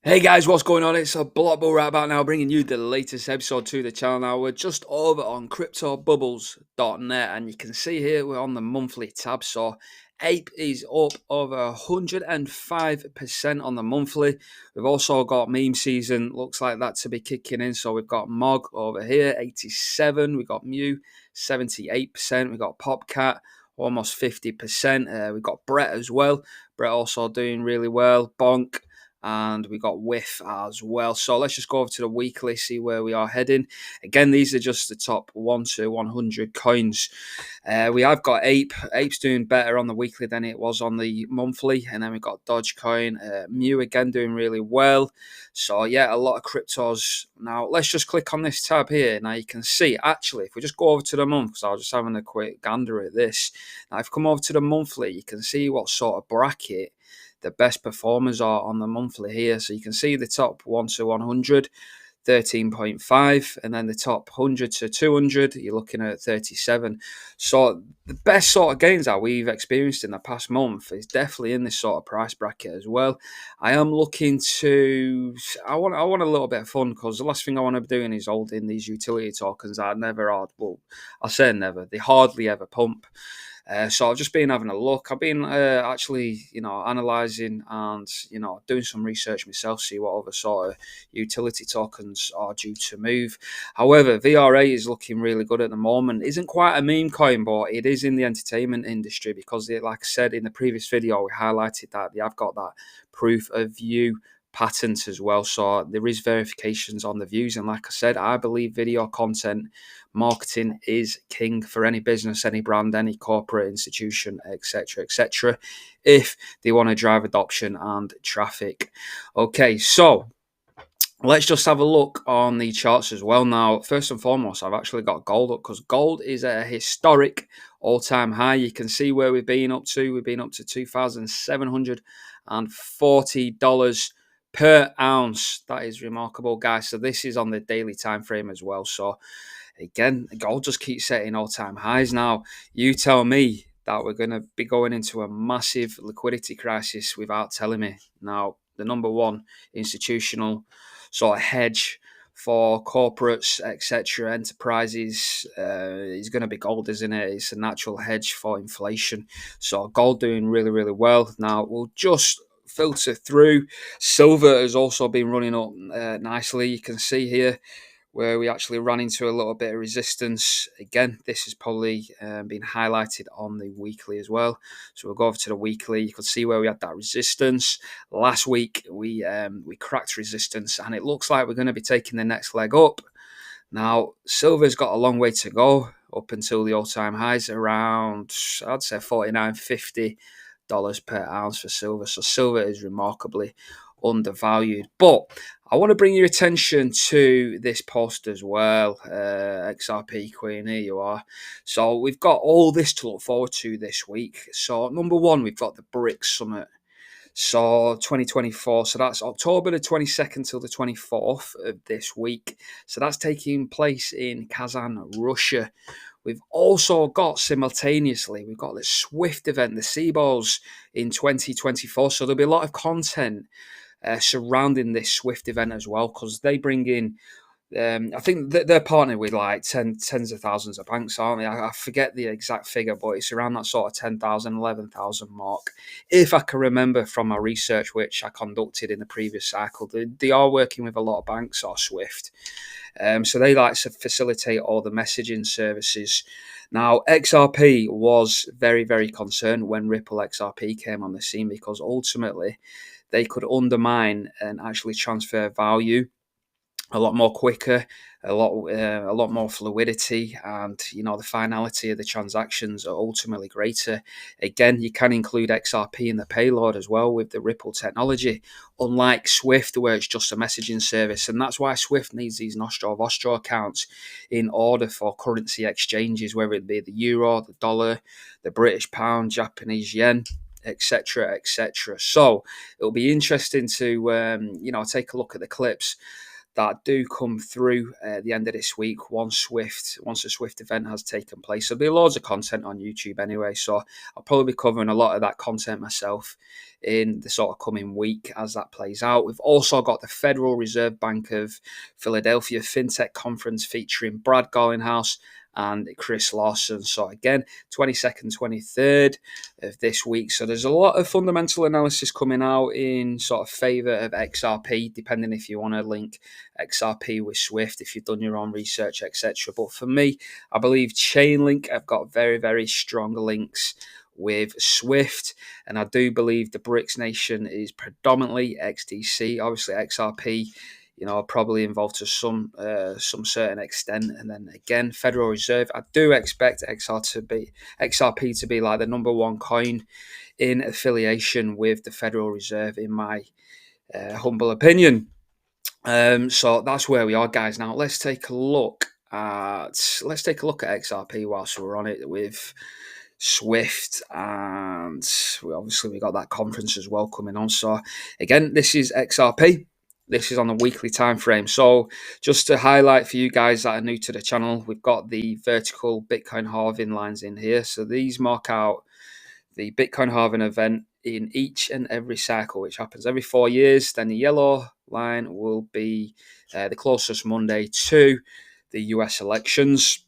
Hey guys, what's going on? It's a Blockbull right about now, bringing you the latest episode to the channel. Now we're just over on cryptobubbles.net, and you can see here we're on the monthly tab. So Ape is up over 105% on the monthly. We've also got meme season, looks like that to be kicking in. So we've got Mog over here, 87. We've got Mew, 78%. We've got Popcat, almost 50%. We've got Brett as well. Brett also doing really well. Bonk, and we got Whiff as well. So let's just go over to the weekly, see where we are heading. Again, these are just the top 1 to 100 coins. We have got Ape. Ape's doing better on the weekly than it was on the monthly. And then we've got Dogecoin. Mew again doing really well. So yeah, a lot of cryptos. Now let's just click on this tab here. Now you can see, actually, if we just go over to the month, because I was just having a quick gander at this. Now if you come over to the monthly, you can see what sort of bracket the best performers are on the monthly here. So you can see the top 1 to 100, 13.5, and then the top 100 to 200, you're looking at 37. So the best sort of gains that we've experienced in the past month is definitely in this sort of price bracket as well. I am looking to, I want a little bit of fun, because the last thing I want to be doing is holding these utility tokens that I never had. Well, I say never, they hardly ever pump. So I've just been having a look. I've been actually, analysing and, doing some research myself, see what other sort of utility tokens are due to move. However, VRA is looking really good at the moment. Isn't quite a meme coin, but it is in the entertainment industry because, like I said in the previous video, we highlighted that they have got that proof of view patent as well, so there is verifications on the views. And like I said, I believe video content marketing is king for any business, any brand, any corporate institution, etc., if they want to drive adoption and traffic. Okay, so let's just have a look on the charts as well. Now, first and foremost, I've actually got gold up because gold is at a historic all-time high. You can see where we've been up to. We've been up to $2,740 per ounce. That is remarkable, guys. So this is on the daily time frame as well. So again, gold just keeps setting all-time highs. Now, you tell me that we're going to be going into a massive liquidity crisis without telling me. Now, the number one institutional sort of hedge for corporates, etc., enterprises is going to be gold, isn't it? It's a natural hedge for inflation. So gold doing really, really well. Now, we'll just filter through. Silver has also been running up nicely. You can see here where we actually ran into a little bit of resistance. Again, this has probably been highlighted on the weekly as well. So we'll go over to the weekly. You can see where we had that resistance. Last week, we cracked resistance, and it looks like we're going to be taking the next leg up. Now, silver's got a long way to go up until the all-time highs around, I'd say, $49.50 per ounce for silver. So silver is remarkably undervalued. But I want to bring your attention to this post as well. XRP Queen, here you are. So we've got all this to look forward to this week. So number one, we've got the BRICS Summit. So 2024, so that's October the 22nd till the 24th of this week. So that's taking place in Kazan, Russia. We've also got simultaneously, we've got the Swift event, the SIBOS in 2024. So there'll be a lot of content surrounding this Swift event as well, because they bring in, I think they're partnered with like tens of thousands of banks, aren't they? I forget the exact figure, but it's around that sort of 10,000, 11,000 mark. If I can remember from my research, which I conducted in the previous cycle, they are working with a lot of banks or Swift. So they like to facilitate all the messaging services. Now, XRP was very, very concerned when Ripple XRP came on the scene, because ultimately they could undermine and actually transfer value a lot more quicker, a lot more fluidity, and the finality of the transactions are ultimately greater. Again, you can include XRP in the payload as well with the Ripple technology, unlike Swift, where it's just a messaging service. And that's why Swift needs these Nostro accounts in order for currency exchanges, whether it be the euro, the dollar, the British pound, Japanese yen, etc. So it'll be interesting to take a look at the clips that do come through at the end of this week once the Swift event has taken place. There'll be loads of content on YouTube anyway, so I'll probably be covering a lot of that content myself in the sort of coming week as that plays out. We've also got the Federal Reserve Bank of Philadelphia FinTech Conference featuring Brad Garlinghouse and Chris Lawson. So again, 22nd, 23rd of this week. So there's a lot of fundamental analysis coming out in sort of favour of XRP, depending if you want to link XRP with Swift, if you've done your own research, etc. But for me, I believe Chainlink have got very, very strong links with Swift, and I do believe the BRICS nation is predominantly XDC. Obviously, XRP, probably involved to some certain extent, and then again, Federal Reserve. I do expect XRP to be like the number one coin in affiliation with the Federal Reserve, in my humble opinion. So that's where we are, guys. Now let's take a look at XRP whilst we're on it with Swift, and we got that conference as well coming on. So again, this is XRP. This is on a weekly time frame. So just to highlight for you guys that are new to the channel, we've got the vertical Bitcoin halving lines in here. So these mark out the Bitcoin halving event in each and every cycle, which happens every 4 years. Then the yellow line will be the closest Monday to the US elections.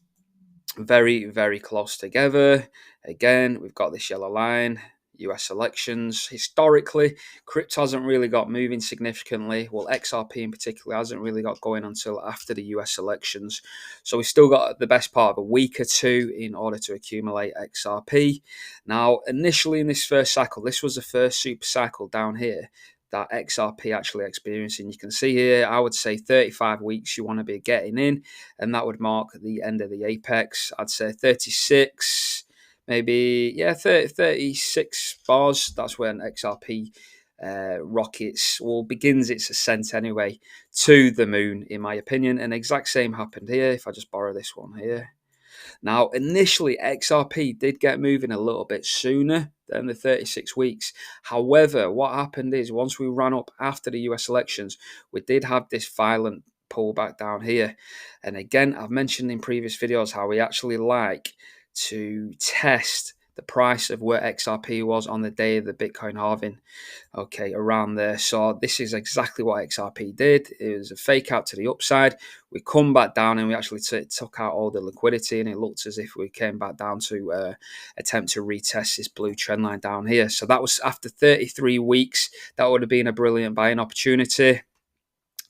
Very, very close together. Again, we've got this yellow line, US elections. Historically, crypto hasn't really got moving significantly. Well, XRP in particular hasn't really got going until after the US elections. So we've still got the best part of a week or two in order to accumulate XRP. Now, initially in this first cycle, this was the first super cycle down here that XRP actually experiencing. You can see here, I would say 35 weeks you want to be getting in, and that would mark the end of the apex. I'd say 36, maybe, 36 bars. That's when XRP begins its ascent anyway to the moon, in my opinion. And exact same happened here. If I just borrow this one here. Now, initially, XRP did get moving a little bit sooner than the 36 weeks. However, what happened is once we ran up after the US elections, we did have this violent pullback down here. And again, I've mentioned in previous videos how we actually like to test the price of where XRP was on the day of the Bitcoin halving. Okay, around there. So this is exactly what XRP did. It was a fake out to the upside. We come back down and we actually took out all the liquidity, and it looked as if we came back down to attempt to retest this blue trend line down here. So that was after 33 weeks. That would have been a brilliant buying opportunity.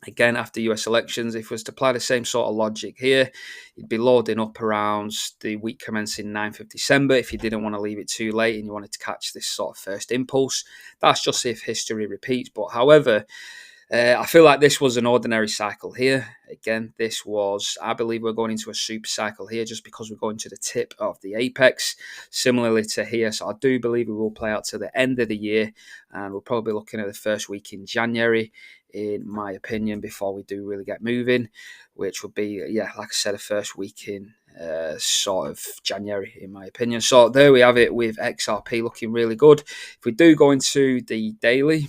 Again, after US elections, if it was to apply the same sort of logic here, you'd be loading up around the week commencing 9th of December if you didn't want to leave it too late and you wanted to catch this sort of first impulse. That's just if history repeats. But however, I feel like this was an ordinary cycle here. Again, I believe we're going into a super cycle here just because we're going to the tip of the apex, similarly to here. So I do believe it will play out to the end of the year, and we're probably looking at the first week in January, in my opinion, before we do really get moving, which would be, like I said, the first week in sort of January, in my opinion. So there we have it with XRP looking really good. If we do go into the daily,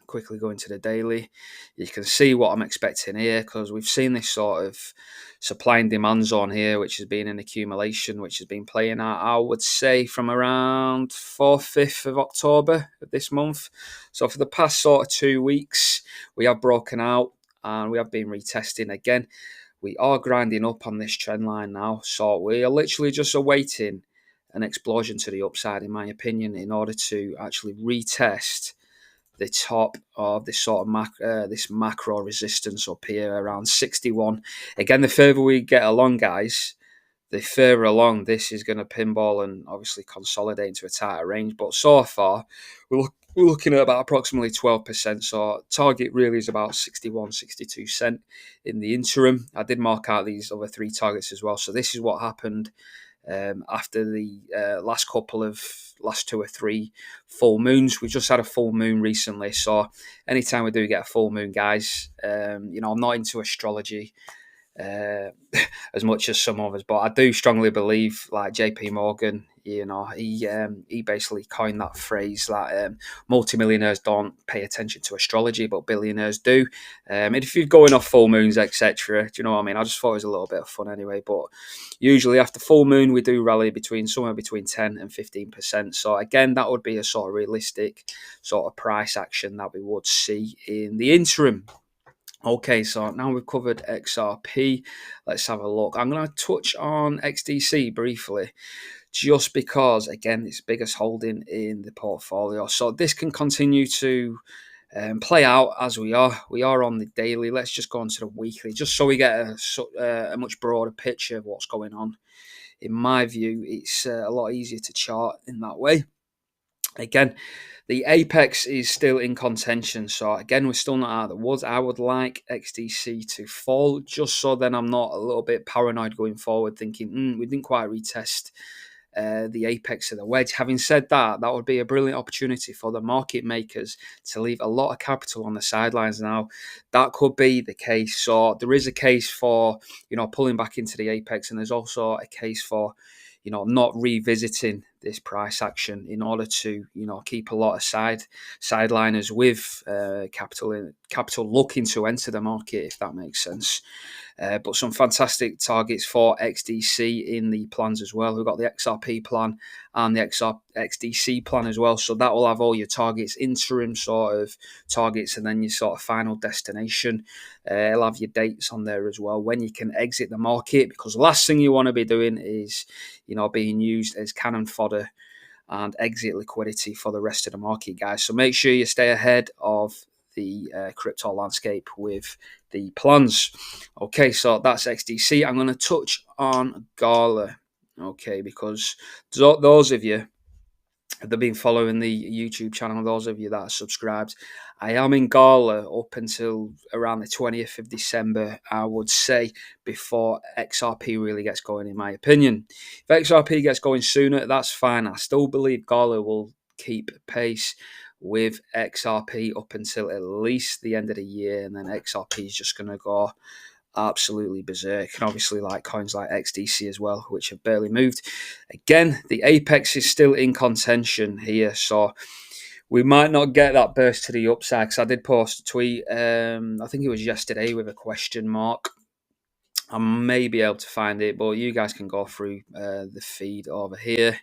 quickly go into the daily, you can see what I'm expecting here, because we've seen this sort of supply and demand zone here, which has been an accumulation, which has been playing out, I would say, from around 4th, 5th of October of this month. So for the past sort of 2 weeks, we have broken out and we have been retesting again. We are grinding up on this trend line now, so we are literally just awaiting an explosion to the upside, in my opinion, in order to actually retest the top of this sort of this macro resistance up here around 61. Again, the further we get along, guys, the further along this is going to pinball and obviously consolidate into a tighter range. But so far, we're looking at about approximately 12%. So target really is about 61, 62 cent in the interim. I did mark out these other 3 targets as well. So this is what happened after the last 2 or 3 full moons. We just had a full moon recently, so anytime we do get a full moon, guys, I'm not into astrology as much as some others, but I do strongly believe, like JP Morgan, He basically coined that phrase that multimillionaires don't pay attention to astrology, but billionaires do. And if you're going off full moons, etc., do you know what I mean? I just thought it was a little bit of fun anyway. But usually after full moon, we do rally somewhere between 10 and 15%. So again, that would be a sort of realistic sort of price action that we would see in the interim. Okay, so now we've covered XRP. Let's have a look. I'm going to touch on XDC briefly, just because, again, it's biggest holding in the portfolio. So this can continue to play out as we are. We are on the daily. Let's just go on to the weekly, just so we get a much broader picture of what's going on. In my view, it's a lot easier to chart in that way. Again, the apex is still in contention, so again, we're still not out of the woods. I would like XDC to fall, just so then I'm not a little bit paranoid going forward, thinking we didn't quite retest the apex of the wedge. Having said that, that would be a brilliant opportunity for the market makers to leave a lot of capital on the sidelines now. That could be the case. So there is a case for pulling back into the apex, and there's also a case for not revisiting this price action in order to keep a lot of sideliners with capital looking to enter the market, if that makes sense. But some fantastic targets for XDC in the plans as well. We've got the XRP plan and the XDC plan as well. So that will have all your targets, interim sort of targets, and then your sort of final destination. It'll have your dates on there as well, when you can exit the market, because the last thing you want to be doing is being used as cannon fodder and exit liquidity for the rest of the market, guys. So make sure you stay ahead of the crypto landscape with the plans. Okay, so that's XDC. I'm going to touch on Gala, okay, because those of you that have been following the YouTube channel, those of you that are subscribed, I am in Gala up until around the 20th of December, I would say, before XRP really gets going, in my opinion. If XRP gets going sooner, that's fine. I still believe Gala will keep pace with XRP up until at least the end of the year, and then XRP is just going to go absolutely berserk. And obviously like coins like XDC as well, which have barely moved. Again, the apex is still in contention here, so we might not get that burst to the upside, because I did post a tweet, I think it was yesterday, with a question mark. I may be able to find it, but you guys can go through the feed over here.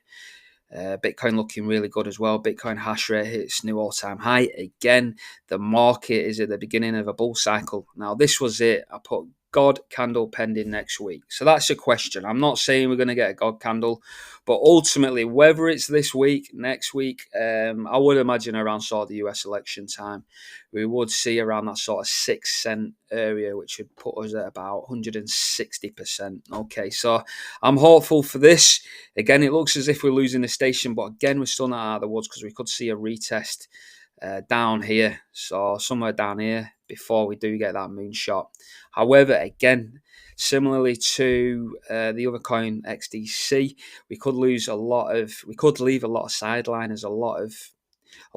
Bitcoin looking really good as well. Bitcoin hash rate hits new all-time high. Again, the market is at the beginning of a bull cycle. Now, this was it. I put God candle pending next week. So that's a question. I'm not saying we're going to get a God candle, but ultimately, whether it's this week, next week, I would imagine around sort of the US election time, we would see around that sort of 6 cent area, which would put us at about 160%. Okay, so I'm hopeful for this. Again, it looks as if we're losing the station, but again, we're still not out of the woods, because we could see a retest down here, so somewhere down here, before we do get that moonshot. However, again, similarly to the other coin XDC, we could leave a lot of sideliners, a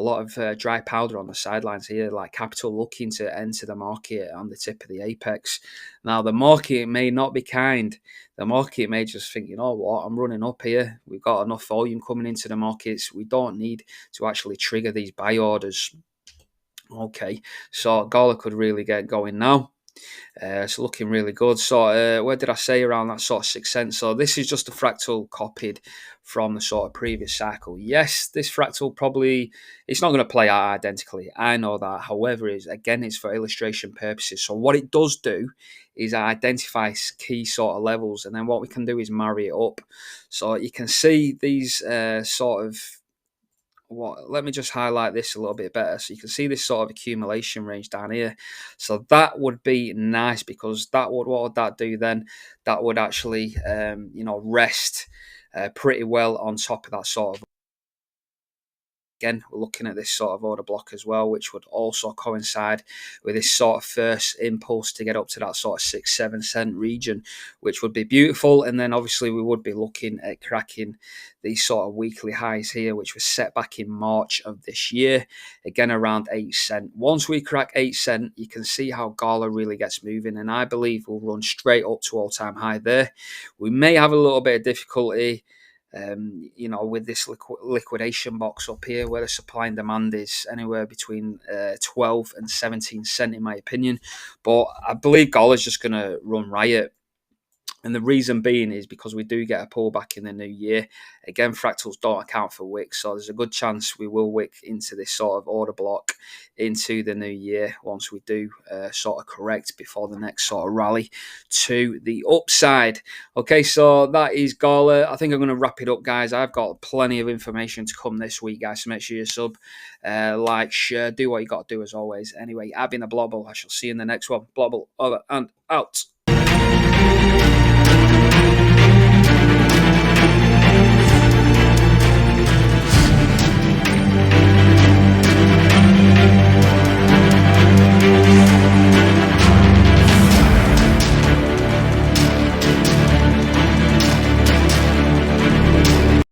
lot of dry powder on the sidelines here, like capital looking to enter the market on the tip of the apex. Now, the market may not be kind. The market may just think, you know what, I'm running up here. We've got enough volume coming into the markets. We don't need to actually trigger these buy orders. Okay, so Gala could really get going now. It's looking really good. So where did I say around that sort of 6 cents? So this is just a fractal copied from the sort of previous cycle. Yes, this fractal it's not going to play out identically. I know that. However, it's for illustration purposes. So what it does do is identify key sort of levels, and then what we can do is marry it up. So you can see these let me just highlight this a little bit better, so you can see this sort of accumulation range down here. So that would be nice, because what would that do then? That would actually rest pretty well on top of that sort of. Again, we're looking at this sort of order block as well, which would also coincide with this sort of first impulse to get up to that sort of 6-7 cent region, which would be beautiful. And then obviously we would be looking at cracking these sort of weekly highs here, which was set back in March of this year, again around 8 cent. Once we crack 8 cent, you can see how Gala really gets moving, and I believe we'll run straight up to all-time high there. We may have a little bit of difficulty with this liquidation box up here where the supply and demand is anywhere between 12 and 17 cent in my opinion. But I believe Gala is just going to run riot. And the reason being is because we do get a pullback in the new year. Again, fractals don't account for wicks, so there's a good chance we will wick into this sort of order block into the new year once we do sort of correct before the next sort of rally to the upside. Okay, so that is Gala. I think I'm going to wrap it up, guys. I've got plenty of information to come this week, guys, so make sure you sub, like, share, do what you got to do as always. Anyway, I've been the Blobble. I shall see you in the next one. Blobble, over and out.